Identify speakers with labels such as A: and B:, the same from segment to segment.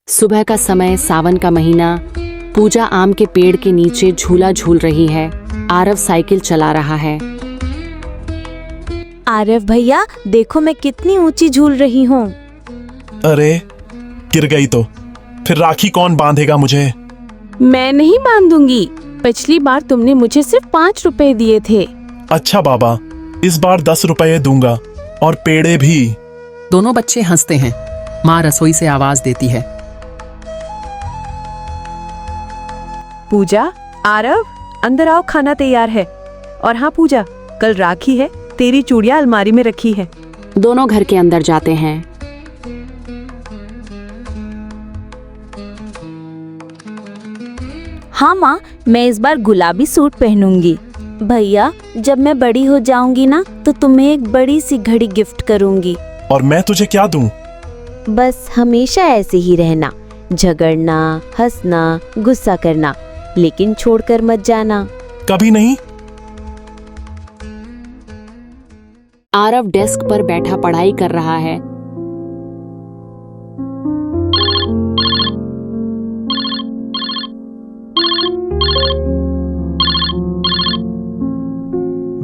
A: सुबह का समय, सावन का महीना। पूजा आम के पेड़ के नीचे झूला झूल रही है। आरव साइकिल चला रहा है।
B: आरव भैया, देखो मैं कितनी ऊंची झूल रही हूँ।
C: अरे गिर गई तो फिर राखी कौन बांधेगा मुझे?
B: मैं नहीं बांधूंगी। पिछली बार तुमने मुझे सिर्फ 5 रुपए दिए थे।
C: अच्छा बाबा, इस बार 10 रुपए दूंगा और पेड़े भी।
D: दोनों बच्चे हंसते हैं। माँ रसोई से आवाज देती है।
E: पूजा, आरव, अंदर आओ, खाना तैयार है। और हाँ पूजा, कल राखी है, तेरी चूड़ियां अलमारी में रखी है।
A: दोनों घर के अंदर जाते हैं।
B: हाँ माँ, मैं इस बार गुलाबी सूट पहनूंगी। भैया, जब मैं बड़ी हो जाऊंगी ना तो तुम्हें एक बड़ी सी घड़ी गिफ्ट करूंगी।
C: और मैं तुझे क्या दूं?
B: बस हमेशा ऐसे ही रहना, झगड़ना, हंसना, गुस्सा करना, लेकिन छोड़कर मत जाना।
C: कभी नहीं।
A: आरव डेस्क पर बैठा पढ़ाई कर रहा है।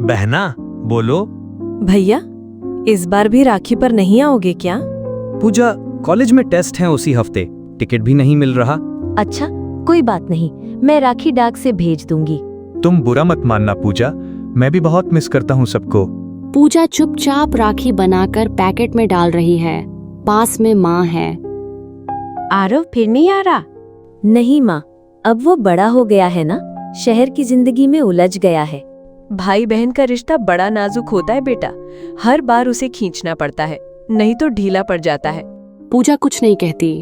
F: बहना, बोलो।
E: भैया, इस बार भी राखी पर नहीं आओगे क्या?
F: पूजा, कॉलेज में टेस्ट हैं उसी हफ्ते, टिकट भी नहीं मिल रहा।
B: अच्छा, कोई बात नहीं, मैं राखी डाक से भेज दूंगी।
F: तुम बुरा मत मानना पूजा, मैं भी बहुत मिस करता हूँ सबको।
A: पूजा चुपचाप राखी बनाकर पैकेट में डाल रही है। पास में माँ है।
B: आरव फिर नहीं आ रहा? नहीं माँ, अब वो बड़ा हो गया है ना, शहर की जिंदगी में उलझ गया है।
E: भाई बहन का रिश्ता बड़ा नाजुक होता है बेटा, हर बार उसे खींचना पड़ता है, नहीं तो ढीला पड़ जाता है।
A: पूजा कुछ नहीं कहती,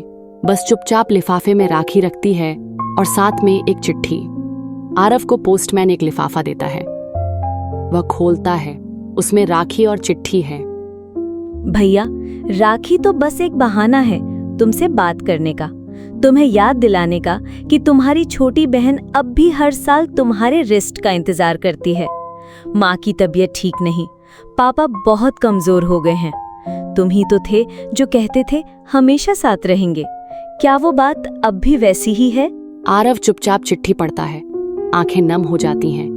A: बस चुपचाप लिफाफे में राखी रखती है और साथ में एक चिट्ठी। आरव को पोस्टमैन एक लिफाफा देता है। वह खोलता है, उसमें राखी और चिट्ठी है।
B: भैया, राखी तो बस एक बहाना है तुमसे बात करने का, तुम्हें याद दिलाने का कि तुम्हारी छोटी बहन अब भी हर साल तुम्हारे रिस्ट का इंतजार करती है। माँ की तबीयत ठीक नहीं, पापा बहुत कमजोर हो गए हैं। तुम ही तो थे जो कहते थे हमेशा साथ रहेंगे। क्या वो बात अब भी वैसी ही है?
A: आरव चुपचाप चिट्ठी पढ़ता है। आंखें नम हो जाती हैं।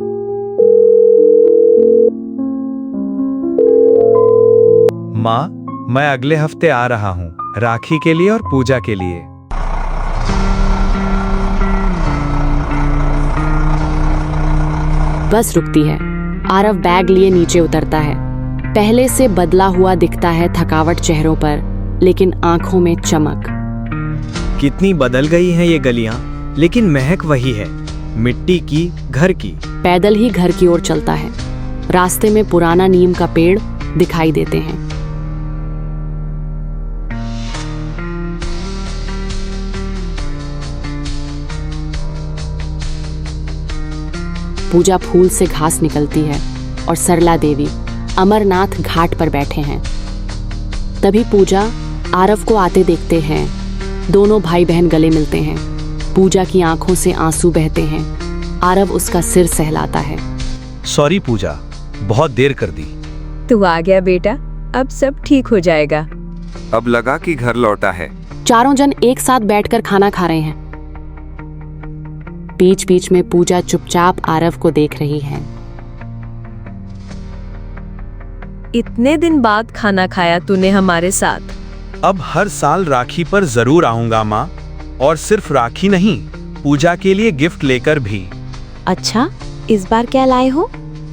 F: माँ, मैं अगले हफ्ते आ रहा हूँ, राखी के लिए और पूजा के लिए।
A: बस रुकती है। आरव बैग लिए नीचे उतरता है। पहले से बदला हुआ दिखता है थकावट चेहरों पर, लेकिन आंखों में चमक।
F: कितनी बदल गई हैं ये गलियां, लेकिन महक वही है, मिट्टी की, घर की।
A: पैदल ही घर की ओर चलता है। रास्ते में पुराना नीम का पेड़ दिखाई देते हैं। पूजा फूल से घास निकलती है और सरला देवी अमरनाथ घाट पर बैठे हैं। तभी पूजा आरव को आते देखते हैं। दोनों भाई बहन गले मिलते हैं। पूजा की आंखों से आंसू बहते हैं। आरव उसका सिर सहलाता है।
F: सॉरी पूजा, बहुत देर कर दी।
E: तू आ गया बेटा, अब सब ठीक हो जाएगा।
G: अब लगा कि घर लौटा है।
A: चारों जन एक साथ बैठकर खाना खा रहे हैं। बीच बीच में पूजा चुपचाप आरव को देख रही है।
E: इतने दिन बाद खाना खाया तूने हमारे साथ।
F: अब हर साल राखी पर जरूर आऊंगा माँ, और सिर्फ राखी नहीं, पूजा के लिए गिफ्ट लेकर भी।
B: अच्छा, इस बार क्या लाए हो?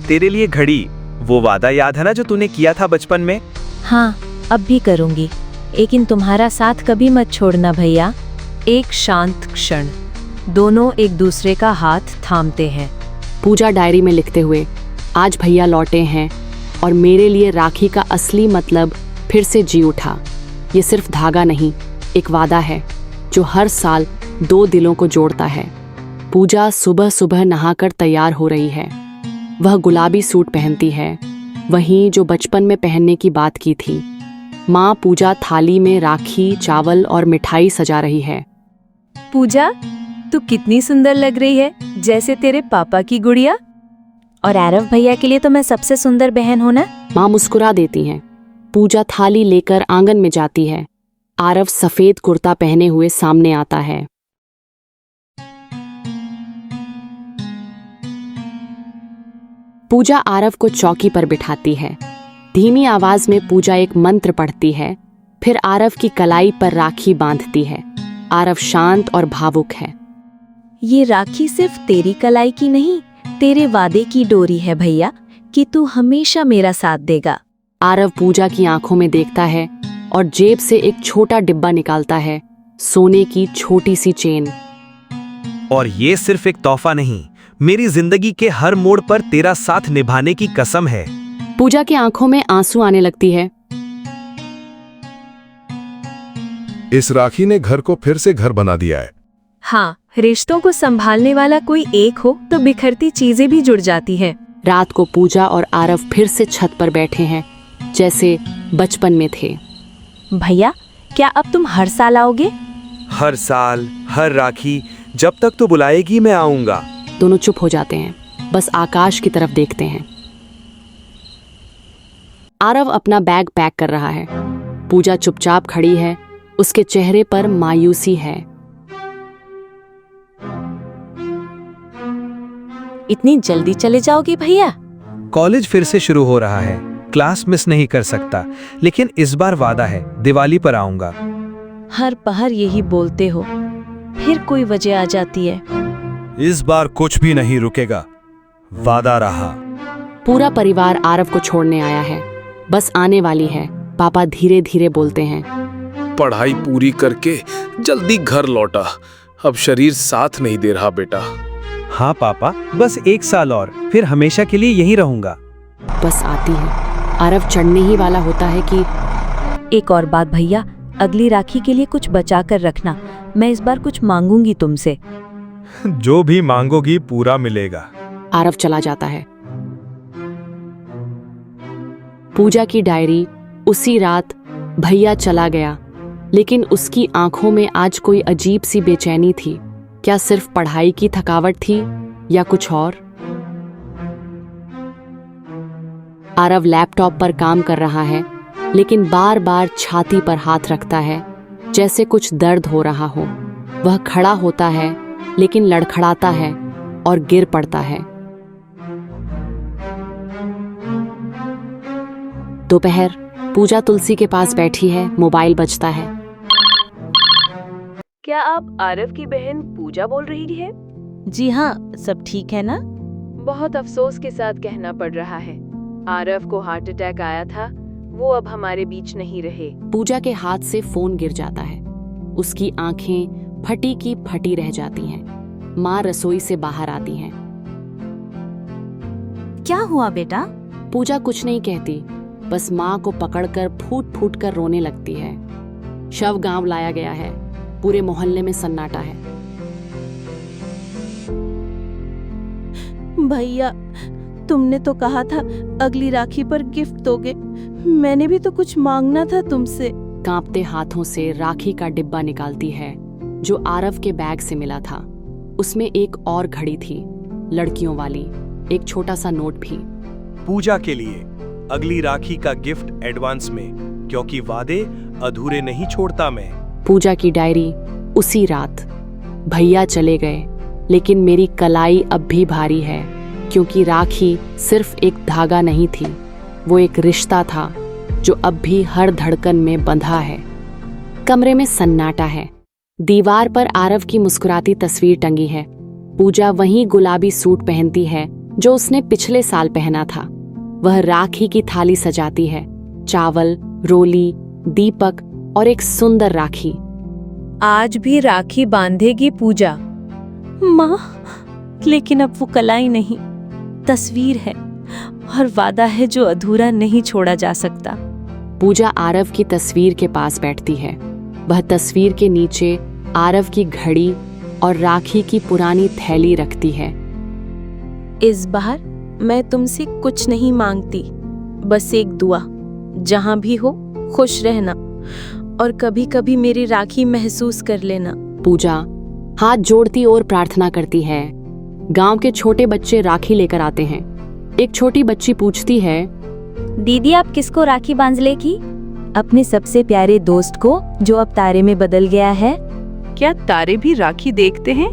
F: तेरे लिए घड़ी, वो वादा याद है ना जो तूने किया था बचपन में?
B: हाँ, अब भी करूंगी, लेकिन तुम्हारा साथ कभी मत छोड़ना भैया।
E: एक शांत क्षण, दोनों एक दूसरे का हाथ थामते हैं।
A: पूजा डायरी में लिखते हुए, आज भैया लौटे हैं और मेरे लिए राखी का असली मतलब फिर से जी उठा। ये सिर्फ धागा नहीं, एक वादा है जो हर साल 2 दिलों को जोड़ता है। पूजा सुबह सुबह नहाकर तैयार हो रही है। वह गुलाबी सूट पहनती है, वही जो बचपन में पहनने की बात की थी। माँ पूजा थाली में राखी, चावल और मिठाई सजा रही है।
E: पूजा, तू कितनी सुंदर लग रही है, जैसे तेरे पापा की गुड़िया।
B: और आरव भैया के लिए तो मैं सबसे सुंदर बहन हूं ना।
A: माँ मुस्कुरा देती हैं। पूजा थाली लेकर आंगन में जाती है। आरव सफेद कुर्ता पहने हुए सामने आता है। पूजा आरव को चौकी पर बिठाती है। धीमी आवाज में पूजा एक मंत्र पढ़ती है, फिर आरव की कलाई पर राखी बांधती है। आरव शांत और भावुक है।
B: ये राखी सिर्फ तेरी कलाई की नहीं, तेरे वादे की डोरी है भैया, कि तू हमेशा मेरा साथ देगा।
A: आरव पूजा की आंखों में देखता है और जेब से एक छोटा डिब्बा निकालता है, सोने की छोटी सी चेन।
F: और ये सिर्फ एक तोहफा नहीं, मेरी जिंदगी के हर मोड़ पर तेरा साथ निभाने की कसम है।
A: पूजा की आंखों में आंसू आने लगती है।
H: इस राखी ने घर को फिर से घर बना दिया है।
B: हाँ, रिश्तों को संभालने वाला कोई एक हो तो बिखरती चीजें भी जुड़ जाती हैं।
A: रात को पूजा और आरव फिर से छत पर बैठे हैं, जैसे बचपन में थे।
B: भैया, क्या अब तुम हर साल आओगे?
F: हर साल, हर राखी, जब तक तू बुलाएगी मैं आऊंगा।
A: दोनों चुप हो जाते हैं, बस आकाश की तरफ देखते हैं। आरव अपना बैग पैक कर रहा है। पूजा चुपचाप खड़ी है, उसके चेहरे पर मायूसी है।
B: इतनी जल्दी चले जाओगे भैया?
F: कॉलेज फिर से शुरू हो रहा है, क्लास मिस नहीं कर सकता, लेकिन इस बार वादा है, दिवाली पर आऊंगा।
B: हर पहर यही बोलते हो, फिर कोई वजह आ जाती है।
F: इस बार कुछ भी नहीं रुकेगा, वादा रहा।
A: पूरा परिवार आरव को छोड़ने आया है, बस आने वाली है। पापा धीरे धीरे बोलते हैं।
I: पढ़ाई पूरी करके जल्दी घर लौटा, अब शरीर साथ नहीं दे रहा बेटा।
F: हाँ पापा, बस 1 साल और, फिर हमेशा के लिए यहीं रहूंगा।
A: बस आती है। आरव चढ़ने ही वाला होता है कि
B: एक और बात भैया, अगली राखी के लिए कुछ बचा कर रखना, मैं इस बार कुछ मांगूंगी तुमसे।
F: जो भी मांगोगी पूरा मिलेगा।
A: आरव चला जाता है। पूजा की डायरी। उसी रात भैया चला गया, लेकिन उसकी आंखों में आज कोई अजीब सी बेचैनी थी। क्या सिर्फ पढ़ाई की थकावट थी या कुछ और? आरव लैपटॉप पर काम कर रहा है, लेकिन बार बार छाती पर हाथ रखता है, जैसे कुछ दर्द हो रहा हो। वह खड़ा होता है, लेकिन लड़खड़ाता है और गिर पड़ता है। दोपहर। पूजा तुलसी के पास बैठी है, मोबाइल बजता है।
E: क्या आप आरव की बहन पूजा बोल रही है?
B: जी हाँ, सब ठीक है ना?
E: बहुत अफसोस के साथ कहना पड़ रहा है, आरव को हार्ट अटैक आया था, वो अब हमारे बीच नहीं रहे।
A: पूजा के हाथ से फोन गिर जाता है। उसकी आंखें फटी की फटी रह जाती हैं। माँ रसोई से बाहर आती हैं।
B: क्या हुआ बेटा?
A: पूजा कुछ नहीं कहती, बस माँ को पकड़कर फूट फूट कर रोने लगती है। शव गांव लाया गया है, पूरे मोहल्ले में सन्नाटा है।
E: भैया, तुमने तो कहा था अगली राखी पर गिफ्ट दोगे, मैंने भी तो कुछ मांगना था तुमसे।
A: कांपते हाथों से राखी का डिब्बा निकालती है, जो आरव के बैग से मिला था। उसमें एक और घड़ी थी, लड़कियों वाली, एक छोटा सा नोट भी।
F: पूजा के लिए अगली राखी का गिफ्ट एडवांस में, क्योंकि वादे अधूरे नहीं छोड़ता मैं।
A: पूजा की डायरी। उसी रात भैया चले गए, लेकिन मेरी कलाई अब भी भारी है, क्योंकि राखी सिर्फ एक धागा नहीं थी, वो एक रिश्ता था जो अब भी हर धड़कन में बंधा है। कमरे में सन्नाटा है। दीवार पर आरव की मुस्कुराती तस्वीर टंगी है। पूजा वही गुलाबी सूट पहनती है जो उसने पिछले साल पहना था। वह राखी की थाली सजाती है, चावल, रोली, दीपक और एक सुंदर राखी।
B: आज भी राखी बांधेगी पूजा?
E: माँ, लेकिन अब वो कलाई नहीं, तस्वीर है और वादा है जो अधूरा नहीं छोड़ा जा सकता।
A: पूजा आरव की तस्वीर के पास बैठती है। वह तस्वीर के नीचे आरव की घड़ी और राखी की पुरानी थैली रखती है।
E: इस बार मैं तुमसे कुछ नहीं मांगती, बस एक दुआ, जहां भी हो खुश रहना और कभी कभी मेरी राखी महसूस कर लेना।
A: पूजा हाथ जोड़ती और प्रार्थना करती है। गांव के छोटे बच्चे राखी लेकर आते हैं। एक छोटी बच्ची पूछती है,
B: दीदी आप किसको राखी बांध लेगी? अपने सबसे प्यारे दोस्त को जो अब तारे में बदल गया है।
J: क्या तारे भी राखी देखते हैं?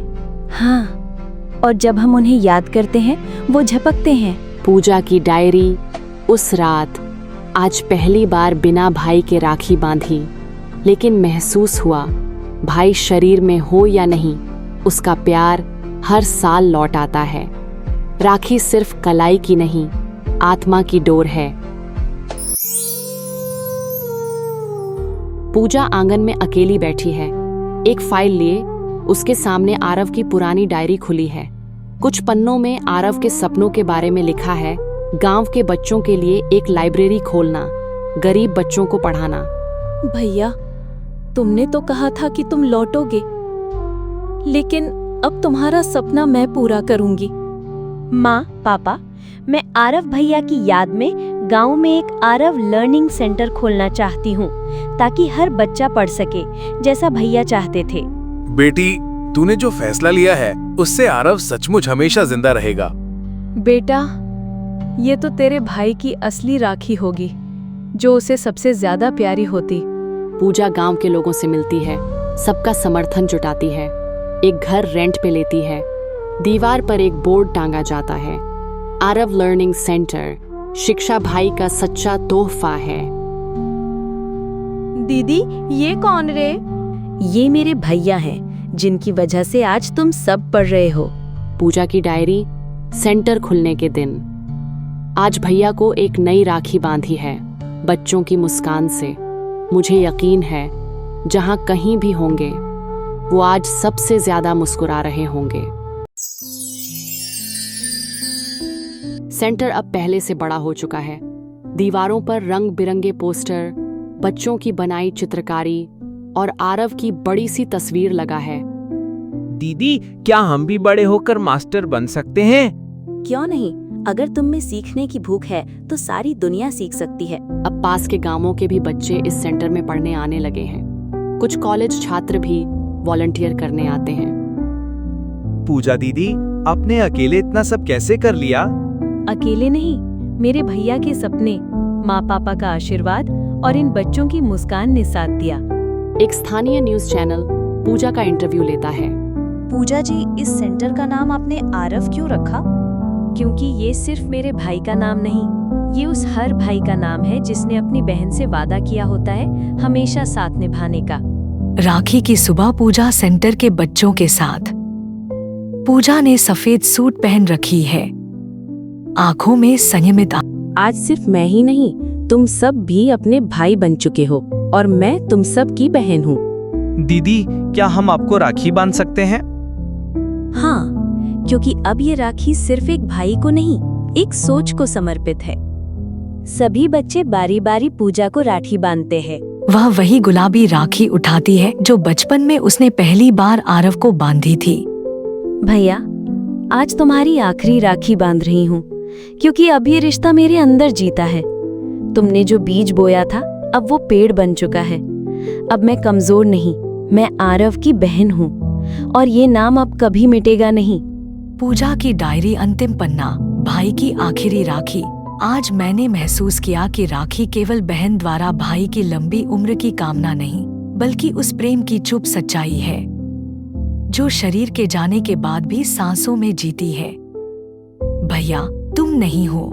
B: हाँ, और जब हम उन्हें याद करते हैं वो झपकते हैं।
A: पूजा की डायरी। उस रात आज पहली बार बिना भाई के राखी बांधी, लेकिन महसूस हुआ भाई शरीर में हो या नहीं, उसका प्यार हर साल लौट आता है। राखी सिर्फ कलाई की नहीं, आत्मा की डोर है। पूजा आंगन में अकेली बैठी है, एक फाइल लिए। उसके सामने आरव की पुरानी डायरी खुली है। कुछ पन्नों में आरव के सपनों के बारे में लिखा है। गांव के बच्चों के लिए एक लाइब्रेरी खोलना, गरीब बच्चों को पढ़ाना।
E: भैया, तुमने तो कहा था कि तुम लौटोगे, लेकिन अब तुम्हारा सपना मैं पूरा करूंगी।
B: माँ, पापा, मैं आरव भैया की याद में गांव में एक आरव लर्निंग सेंटर खोलना चाहती हूँ, ताकि हर बच्चा पढ़ सके जैसा भैया चाहते थे।
I: बेटी, तूने जो फैसला लिया है उससे आरव सचमुच हमेशा जिंदा रहेगा।
E: बेटा, ये तो तेरे भाई की असली राखी होगी, जो उसे सबसे ज्यादा प्यारी होती।
A: पूजा गांव के लोगों से मिलती है, सबका समर्थन जुटाती है, एक घर रेंट पे लेती है। दीवार पर एक बोर्ड टांगा जाता है, आरव लर्निंग सेंटर, शिक्षा भाई का सच्चा तोहफा है।
E: दीदी, ये कौन रे?
B: ये मेरे भैया हैं, जिनकी वजह से आज तुम सब पढ़ रहे हो।
A: पूजा की डायरी। सेंटर खुलने के दिन। आज भैया को एक नई राखी बांधी है, बच्चों की मुस्कान से। मुझे यकीन है जहां कहीं भी होंगे, वो आज सबसे ज्यादा मुस्कुरा रहे होंगे। सेंटर अब पहले से बड़ा हो चुका है। दीवारों पर रंग बिरंगे पोस्टर, बच्चों की बनाई चित्रकारी और आरव की बड़ी सी तस्वीर लगा है।
K: दीदी, क्या हम भी बड़े होकर मास्टर बन सकते हैं?
B: क्यों नहीं? अगर तुम में सीखने की भूख है तो सारी दुनिया सीख सकती है।
A: अब पास के गांवों के भी बच्चे इस सेंटर में पढ़ने आने लगे हैं। कुछ कॉलेज छात्र भी वॉलंटियर करने आते हैं।
F: पूजा दीदी, आपने अकेले इतना सब कैसे कर लिया?
E: अकेले नहीं, मेरे भैया के सपने, माँ पापा का आशीर्वाद और इन बच्चों की मुस्कान ने साथ दिया।
A: एक स्थानीय न्यूज चैनल पूजा का इंटरव्यू लेता है।
B: पूजा जी, इस सेंटर का नाम आपने आरव क्यों रखा? क्योंकि ये सिर्फ मेरे भाई का नाम नहीं, ये उस हर भाई का नाम है जिसने अपनी बहन से वादा किया होता है हमेशा साथ निभाने का।
L: राखी की सुबह पूजा सेंटर के बच्चों के साथ। पूजा ने सफेद सूट पहन रखी है, आंखों में संयमित।
M: आज सिर्फ मैं ही नहीं, तुम सब भी अपने भाई बन चुके हो और मैं तुम सब की बहन हूँ।
K: दीदी, क्या हम आपको राखी बांध सकते हैं?
B: हाँ, क्योंकि अब ये राखी सिर्फ एक भाई को नहीं, एक सोच को समर्पित है। सभी बच्चे बारी बारी पूजा को राखी बांधते हैं।
L: वह वही गुलाबी राखी उठाती है जो बचपन में उसने पहली बार आरव को बांधी थी।
B: भैया, आज तुम्हारी आखिरी राखी बांध रही हूँ, क्योंकि अब ये रिश्ता मेरे अंदर जीता है। तुमने जो बीज बोया था अब वो पेड़ बन चुका है। अब मैं कमजोर नहीं, मैं आरव की बहन हूँ और ये नाम अब कभी मिटेगा नहीं।
L: पूजा की डायरी। अंतिम पन्ना। भाई की आखिरी राखी। आज मैंने महसूस किया कि राखी केवल बहन द्वारा भाई की लंबी उम्र की कामना नहीं, बल्कि उस प्रेम की चुप सच्चाई है जो शरीर के जाने के बाद भी सांसों में जीती है। भैया, तुम नहीं हो,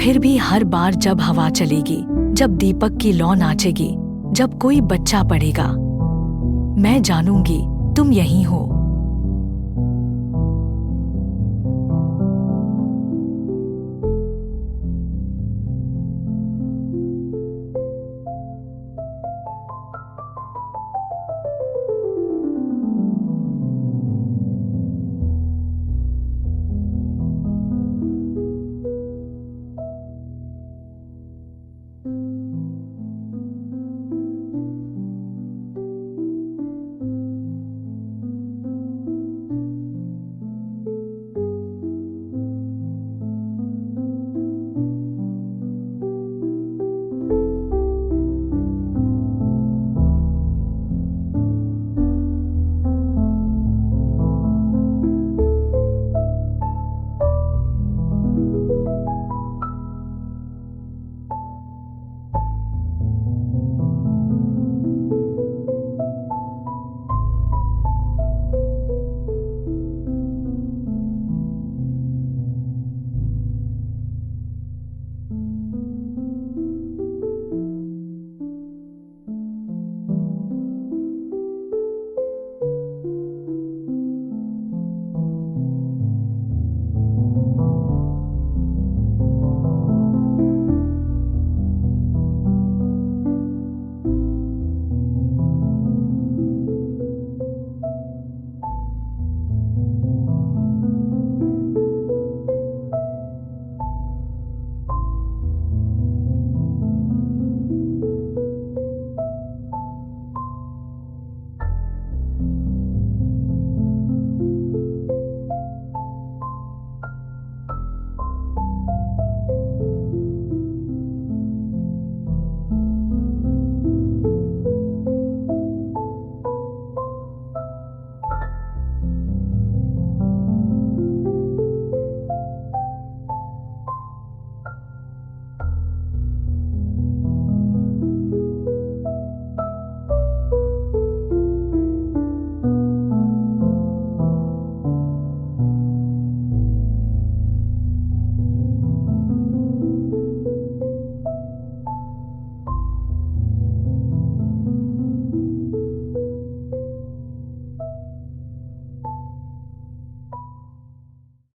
L: फिर भी हर बार जब हवा चलेगी, जब दीपक की लौ नाचेगी, जब कोई बच्चा पढ़ेगा, मैं जानूंगी तुम यहीं हो।